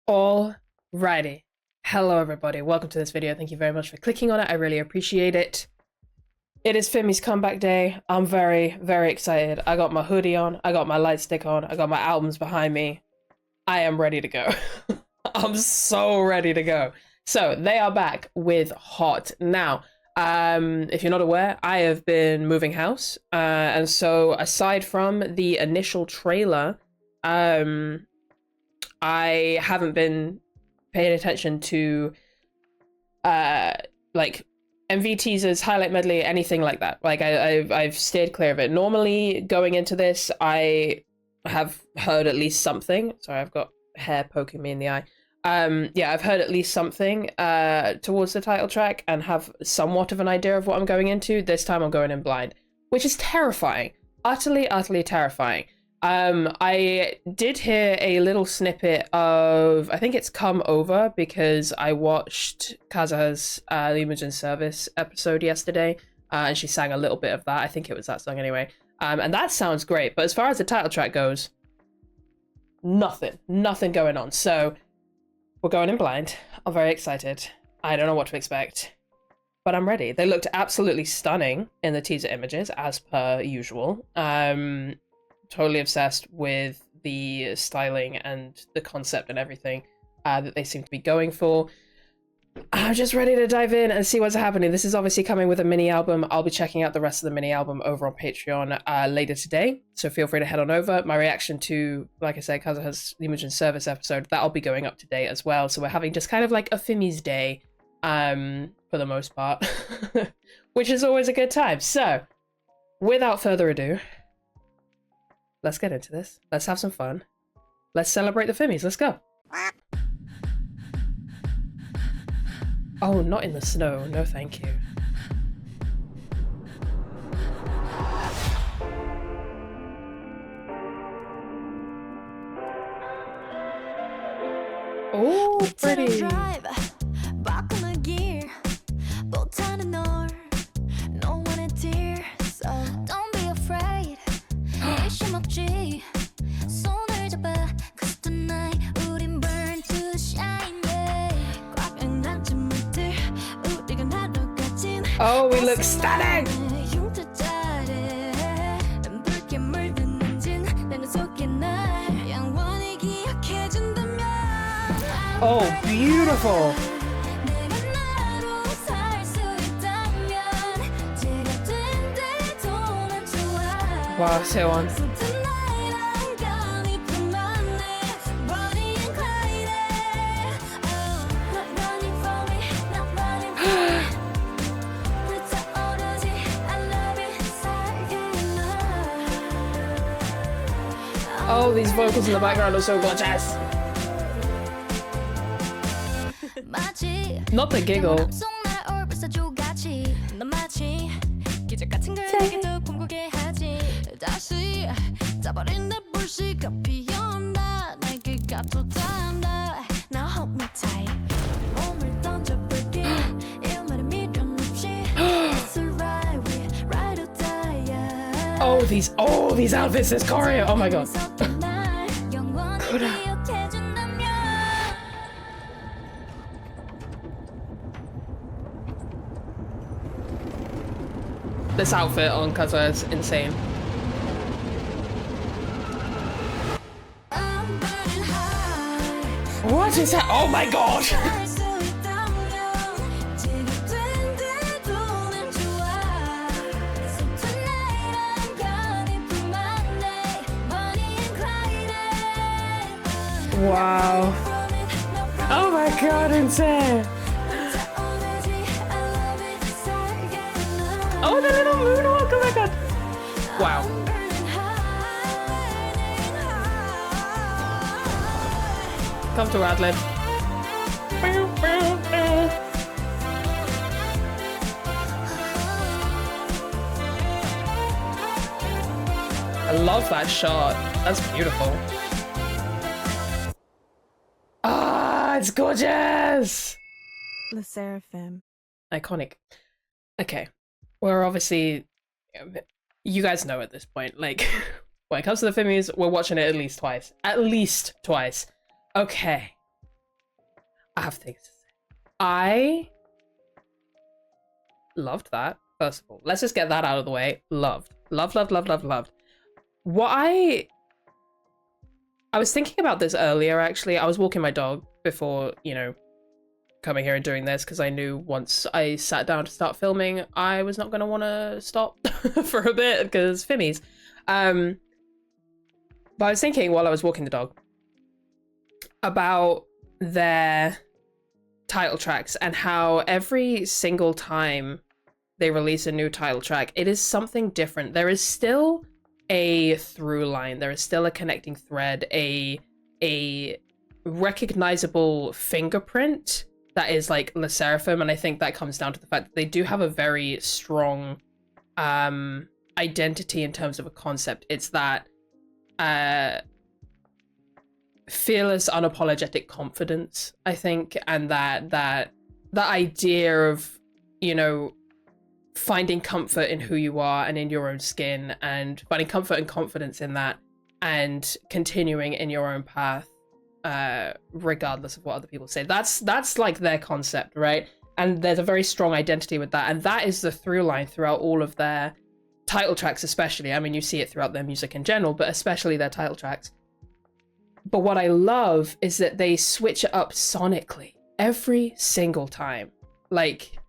Alrighty. Hello everybody, welcome to this video. Thank you very much for clicking on it. I really appreciate it. It is Fimmy's comeback day. I'm very, very excited. I got my hoodie on, I got my light stick on, I got my albums behind me. I am ready to go. I'm so ready to go. So they are back with Hot. Now, if you're not aware, I have been moving house. And so aside from the initial trailer, I haven't been paying attention to like MV teasers, highlight medley, anything like that. Like I've steered clear of it. Normally going into this, I have heard at least something. Sorry, I've got hair poking me in the eye. Yeah, I've heard at least something towards the title track and have somewhat of an idea of what I'm going into. This time I'm going in blind, which is terrifying. Utterly, utterly terrifying. I did hear a little snippet of, I think it's Come Over, because I watched Kaia's Imogen Service episode yesterday, and she sang a little bit of that. I think it was that song anyway. And that sounds great, but as far as the title track goes, nothing going on. So we're going in blind. I'm very excited. I don't know what to expect, but I'm ready. They looked absolutely stunning in the teaser images, as per usual. Totally obsessed with the styling and the concept and everything that they seem to be going for. I'm just ready to dive in and see what's happening. This is obviously coming with a mini album. I'll be checking out the rest of the mini album over on Patreon later today, so feel free to head on over. My reaction to, like I said, Kaia's Imogen Service episode, that'll be going up today as well. So we're having just kind of like a Fimmy's day for the most part, which is always a good time. So without further ado, let's get into this. Let's have some fun. Let's celebrate the Fimmies. Let's go. Oh, not in the snow. No, thank you. Oh, pretty. Oh, we look stunning! Oh, beautiful! Wow, so on. Oh, these vocals in the background are so gorgeous. Not the giggle. Oh, these outfits, this choreo, oh my god. This outfit on Kaia is insane. What is that? Oh my god! Wow. Oh my god, insane. Oh, the little moonwalk, oh my god. Wow. Come to Radlib. I love that shot. That's beautiful. It's gorgeous! Sserafim. Iconic. Okay. We're obviously... You guys know at this point, like, when it comes to the Fimmies, we're watching it at least twice. At least twice. Okay. I have things to say. I loved that, first of all. Let's just get that out of the way. Loved. Loved. What I was thinking about this earlier, actually. I was walking my dog before, you know, coming here and doing this, because I knew once I sat down to start filming, I was not going to want to stop for a bit, because Fimmies. But I was thinking while I was walking the dog about their title tracks and how every single time they release a new title track, it is something different. There is still a through line. There is still a connecting thread, a recognizable fingerprint that is like Sserafim, and I think that comes down to the fact that they do have a very strong identity in terms of a concept. It's that fearless, unapologetic confidence, I think, and that idea of, you know, finding comfort in who you are and in your own skin, and finding comfort and confidence in that, and continuing in your own path, regardless of what other people say. That's like their concept, right? And there's a very strong identity with that, and that is the through line throughout all of their title tracks, especially. I mean, you see it throughout their music in general, but especially their title tracks. But what I love is that they switch it up sonically every single time. Like,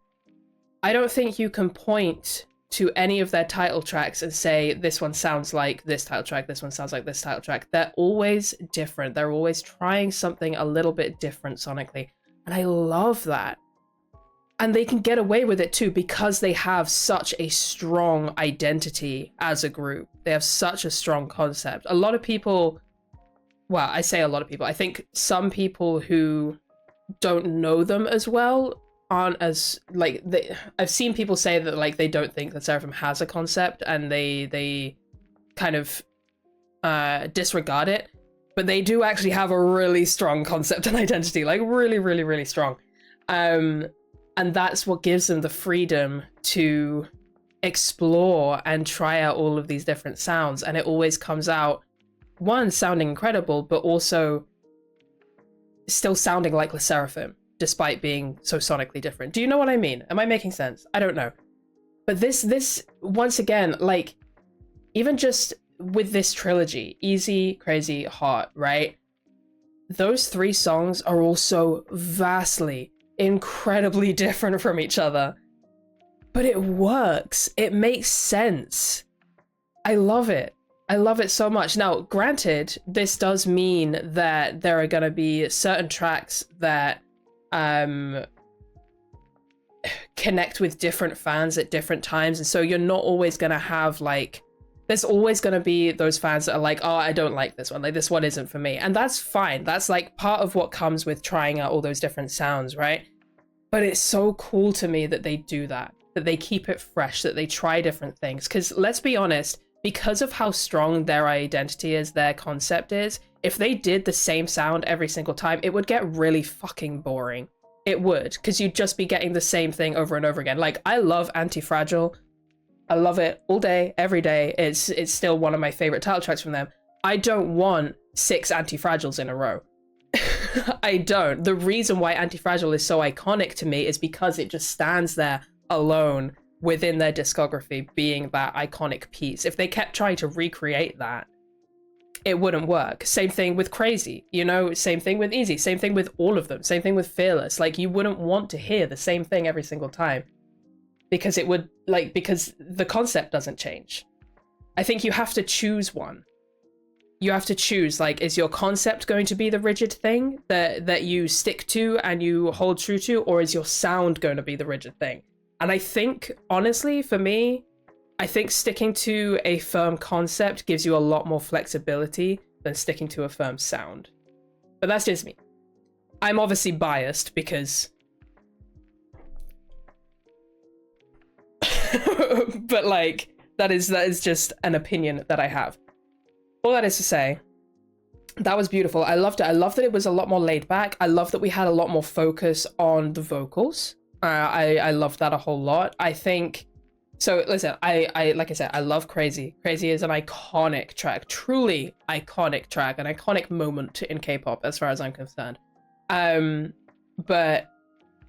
I don't think you can point to any of their title tracks and say, this one sounds like this title track, this one sounds like this title track. They're always different. They're always trying something a little bit different sonically. And I love that. And they can get away with it too, because they have such a strong identity as a group. They have such a strong concept. A lot of people, well, I say a lot of people, I think some people who don't know them as well aren't as, like, I've seen people say that, like, they don't think that Sserafim has a concept, and they kind of disregard it, but they do actually have a really strong concept and identity, like really strong, and that's what gives them the freedom to explore and try out all of these different sounds. And it always comes out, one, sounding incredible, but also still sounding like Sserafim, despite being so sonically different. Do you know what I mean? Am I making sense? I don't know. But this once again, like, even just with this trilogy, Easy, Crazy, Hot, right? Those three songs are also vastly, incredibly different from each other. But it works. It makes sense. I love it. I love it so much. Now, granted, this does mean that there are going to be certain tracks that connect with different fans at different times, and so you're not always going to have, like, there's always going to be those fans that are like, oh, I don't like this one, like, this one isn't for me, and that's fine. That's like part of what comes with trying out all those different sounds, right? But it's so cool to me that they do that they keep it fresh, that they try different things, because let's be honest, because of how strong their identity is, their concept is, if they did the same sound every single time, it would get really fucking boring. It would, because you'd just be getting the same thing over and over again. Like, I love Anti-Fragile. I love it all day, every day. It's still one of my favorite title tracks from them. I don't want 6 Anti-Fragiles in a row. I don't. The reason why Anti-Fragile is so iconic to me is because it just stands there alone within their discography, being that iconic piece. If they kept trying to recreate that, it wouldn't work. Same thing with Crazy, you know, same thing with Easy, same thing with all of them, same thing with Fearless. Like, you wouldn't want to hear the same thing every single time, because it would, like, because the concept doesn't change. I think you have to choose one. You have to choose, like, is your concept going to be the rigid thing that you stick to and you hold true to, or is your sound going to be the rigid thing? And I think, honestly, for me, I think sticking to a firm concept gives you a lot more flexibility than sticking to a firm sound. But that's just me. I'm obviously biased because... but, like, that is just an opinion that I have. All that is to say, that was beautiful. I loved it. I loved that it was a lot more laid back. I love that we had a lot more focus on the vocals. I loved that a whole lot. I think... So, listen, I like I said, I love Crazy. Crazy is an iconic track. Truly iconic track. An iconic moment in K-pop, as far as I'm concerned. but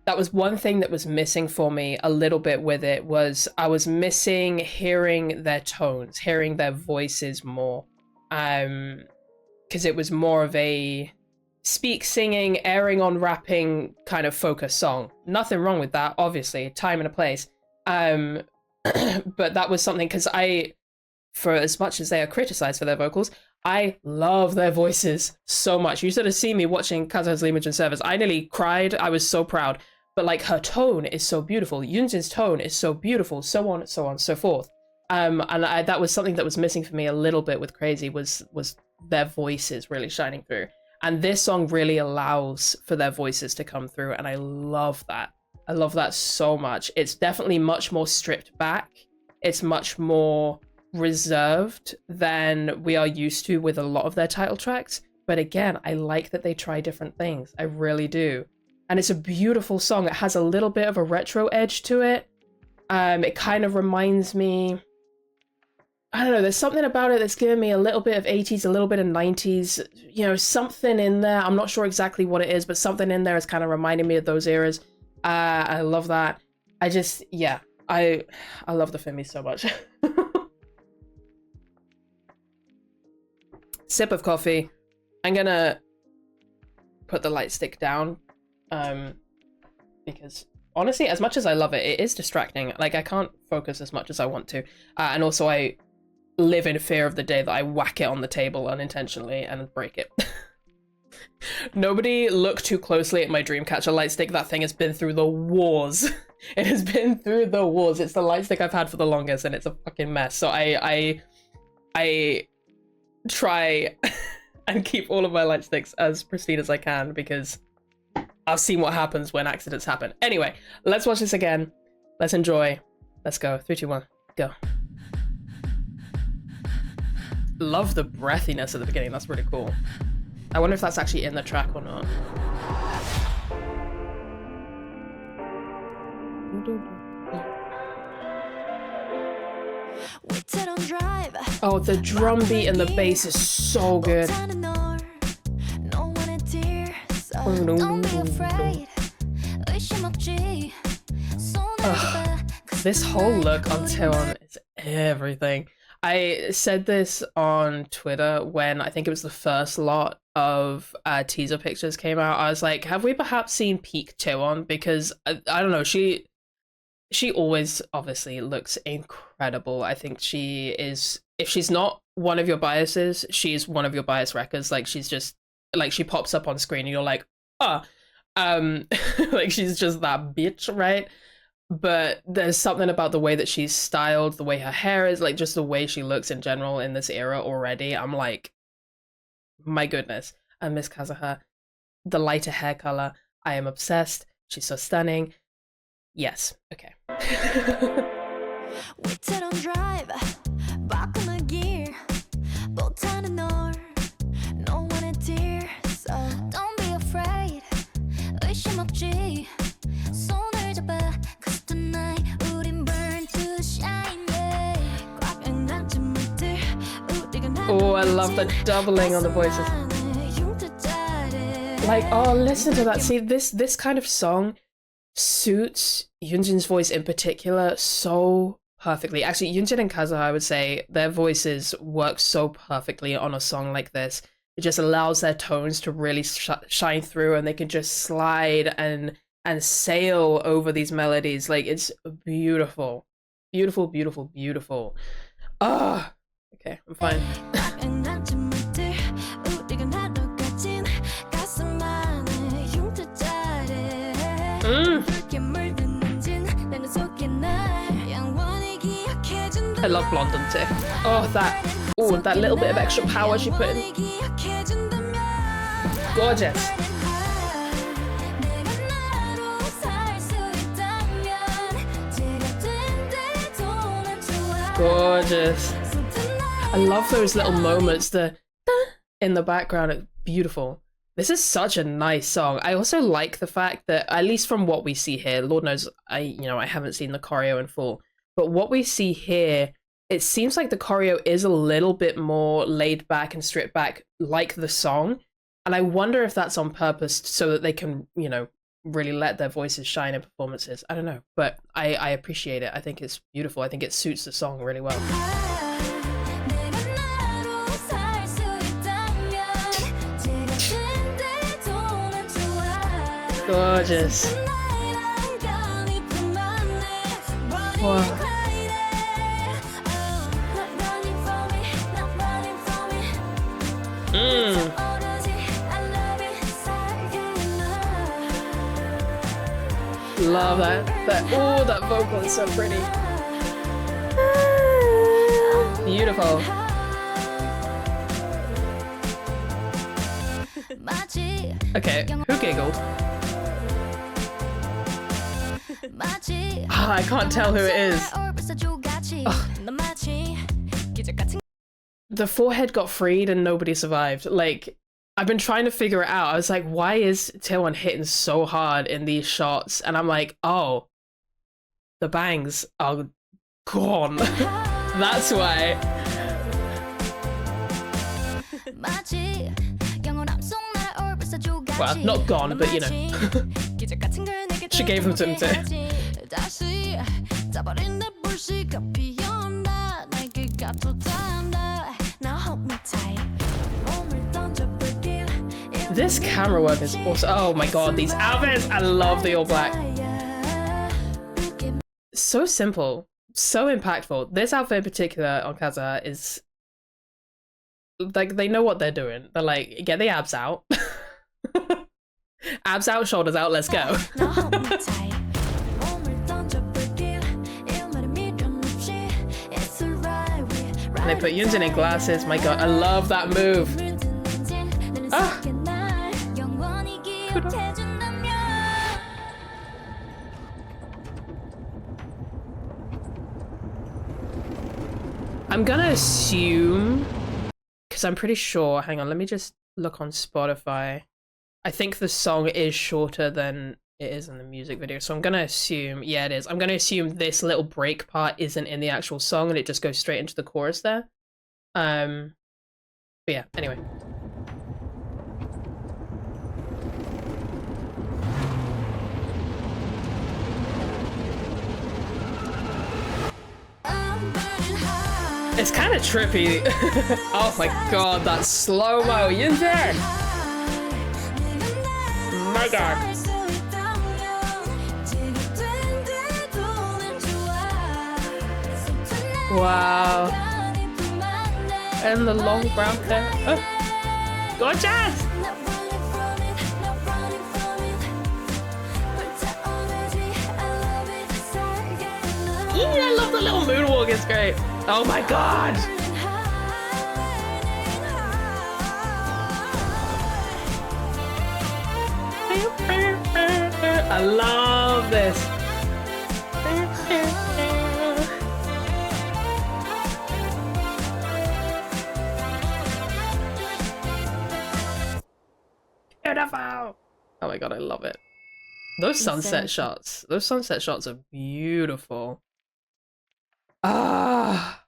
that was one thing that was missing for me a little bit with it, was I was missing hearing their tones, hearing their voices more. Because it was more of a speak, singing, airing on rapping kind of focus song. Nothing wrong with that, obviously, time and a place. But that was something, because for as much as they are criticized for their vocals, I love their voices so much. You should have seen me watching Kazuha's Imogen service. I nearly cried. I was so proud. But like, her tone is so beautiful. Yunjin's tone is so beautiful. So on, so on, so forth. And that was something that was missing for me a little bit with Crazy, was their voices really shining through. And this song really allows for their voices to come through, and I love that. I love that so much. It's definitely much more stripped back. It's much more reserved than we are used to with a lot of their title tracks. But again, I like that they try different things. I really do. And it's a beautiful song. It has a little bit of a retro edge to it. It kind of reminds me, I don't know, there's something about it that's giving me a little bit of 80s, a little bit of 90s, you know, something in there. I'm not sure exactly what it is, but something in there is kind of reminding me of those eras. I love that. I just, yeah, I love the Femi so much. Sip of coffee. I'm gonna put the light stick down, because honestly, as much as I love it, it is distracting. Like, I can't focus as much as I want to. And also I live in fear of the day that I whack it on the table unintentionally and break it. Nobody look too closely at my Dreamcatcher light stick. That thing has been through the wars. It has been through the wars. It's the light stick I've had for the longest, and it's a fucking mess. So I try and keep all of my light sticks as pristine as I can, because I've seen what happens when accidents happen. Anyway, let's watch this again. Let's enjoy. Let's go. 3, 2, 1, go. Love the breathiness at the beginning. That's really cool. I wonder if that's actually in the track or not. Oh, the drum beat and the bass is so good. Ugh, this whole look on Taewon is everything. I said this on Twitter when I think it was the first lot of teaser pictures came out. I was like, have we perhaps seen peak Taewon? Because I don't know, she always obviously looks incredible. I think she is, if she's not one of your biases, she's one of your bias wreckers. Like, she's just, like, she pops up on screen and you're like, ah, like, she's just that bitch, right? But there's something about the way that she's styled, the way her hair is, like, just the way she looks in general in this era already. I'm like, my goodness, I miss Kazuha. The lighter hair color, I am obsessed. She's so stunning. Yes, okay. Oh, I love the doubling on the voices. Like, oh, listen to that. See, this kind of song suits Yunjin's voice in particular so perfectly. Actually, Yunjin and Kazuha, I would say, their voices work so perfectly on a song like this. It just allows their tones to really shine through, and they can just slide and sail over these melodies. Like, it's beautiful. Beautiful, beautiful, beautiful. Ah, okay, I'm fine. I love Blondon too. Oh, that little bit of extra power she put in. Gorgeous. Gorgeous. I love those little moments, the in the background. It's beautiful. This is such a nice song. I also like the fact that, at least from what we see here, Lord knows I haven't seen the choreo in full, but what we see here, it seems like the choreo is a little bit more laid back and stripped back, like the song. And I wonder if that's on purpose so that they can, really let their voices shine in performances. I don't know, but I appreciate it. I think it's beautiful. I think it suits the song really well. Gorgeous. Wow. Love that. Oh, that vocal is so pretty. Beautiful. Okay, who giggled? I can't tell who it is. The forehead got freed and nobody survived. Like, I've been trying to figure it out. I was like, why is Taewon hitting so hard in these shots? And I'm like, oh, the bangs are gone. That's why. Well, not gone, but you know. She gave them to him too. This camera work is awesome. Oh my god, these outfits! I love the all black. So simple, so impactful. This outfit in particular on Kaza is like, they know what they're doing. They're like, get the abs out. Abs out, shoulders out, let's go. They put Yunjin in glasses. My god, I love that move. Ah. I'm gonna assume, because I'm pretty sure, hang on, let me just look on Spotify. I think the song is shorter than it is in the music video, so I'm gonna assume, yeah it is. I'm gonna assume this little break part isn't in the actual song and it just goes straight into the chorus there. But yeah, anyway. It's kind of trippy. Oh my god, that slow-mo, Yunjin! My god. Wow. And the long brown hair. Oh. Gorgeous! I love the little moonwalk, it's great. Oh my god! I love this. Beautiful! Oh my god, I love it. Those sunset shots. Those sunset shots are beautiful. Ah,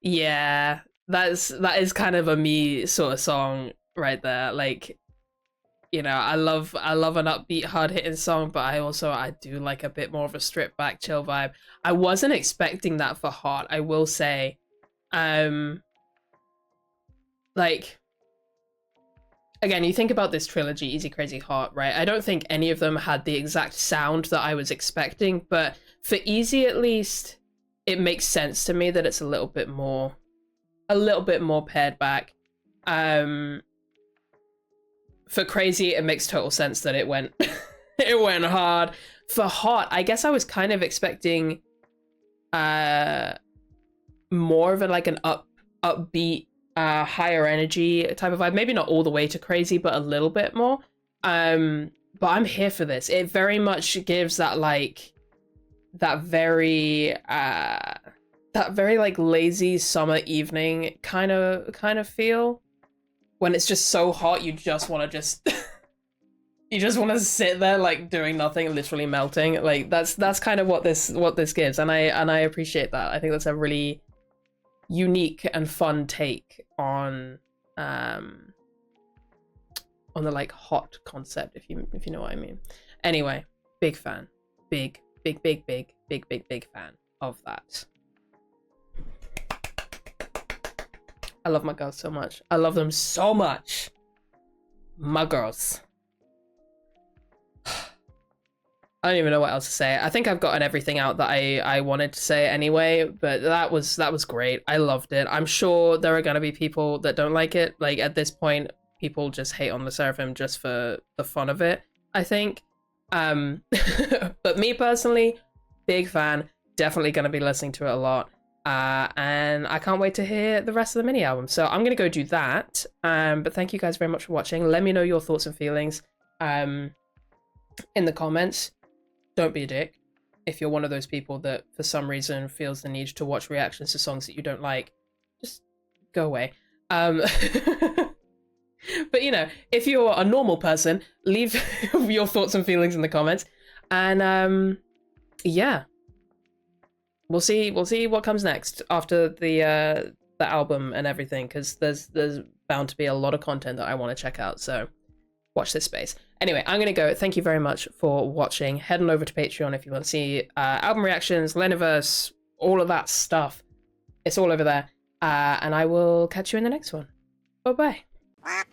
yeah, that is kind of a me sort of song right there. Like, you know, I love an upbeat, hard hitting song, but I do like a bit more of a stripped back, chill vibe. I wasn't expecting that for Hot, I will say. Like, again, you think about this trilogy, Easy Crazy Hot, right? I don't think any of them had the exact sound that I was expecting, but for Easy at least, it makes sense to me that it's a little bit more pared back. For Crazy, it makes total sense that it went it went hard. For Hot, I guess I was kind of expecting more of an upbeat, higher energy type of vibe. Maybe not all the way to Crazy, but a little bit more. But I'm here for this. It very much gives that that very like lazy summer evening kind of feel, when it's just so hot you just want to you just want to sit there like doing nothing, literally melting. Like that's kind of what this gives, and I appreciate that. I think that's a really unique and fun take on the like hot concept, if you know what I mean. Anyway, big fan. Big fan of that. I love my girls so much. I love them so much. My girls. I don't even know what else to say. I think I've gotten everything out that I wanted to say anyway, but that was great. I loved it. I'm sure there are going to be people that don't like it. Like, at this point, people just hate on the Sserafim just for the fun of it, I think. But me personally, big fan. Definitely going to be listening to it a lot. And I can't wait to hear the rest of the mini album. So I'm going to go do that. But thank you guys very much for watching. Let me know your thoughts and feelings in the comments. Don't be a dick. If you're one of those people that for some reason feels the need to watch reactions to songs that you don't like, just go away. But you know, if you're a normal person, leave your thoughts and feelings in the comments. And yeah. We'll see what comes next after the album and everything, because there's bound to be a lot of content that I want to check out, so watch this space. Anyway, I'm gonna go. Thank you very much for watching. Head on over to Patreon if you want to see album reactions, Leniverse, all of that stuff. It's all over there. And I will catch you in the next one. Bye bye.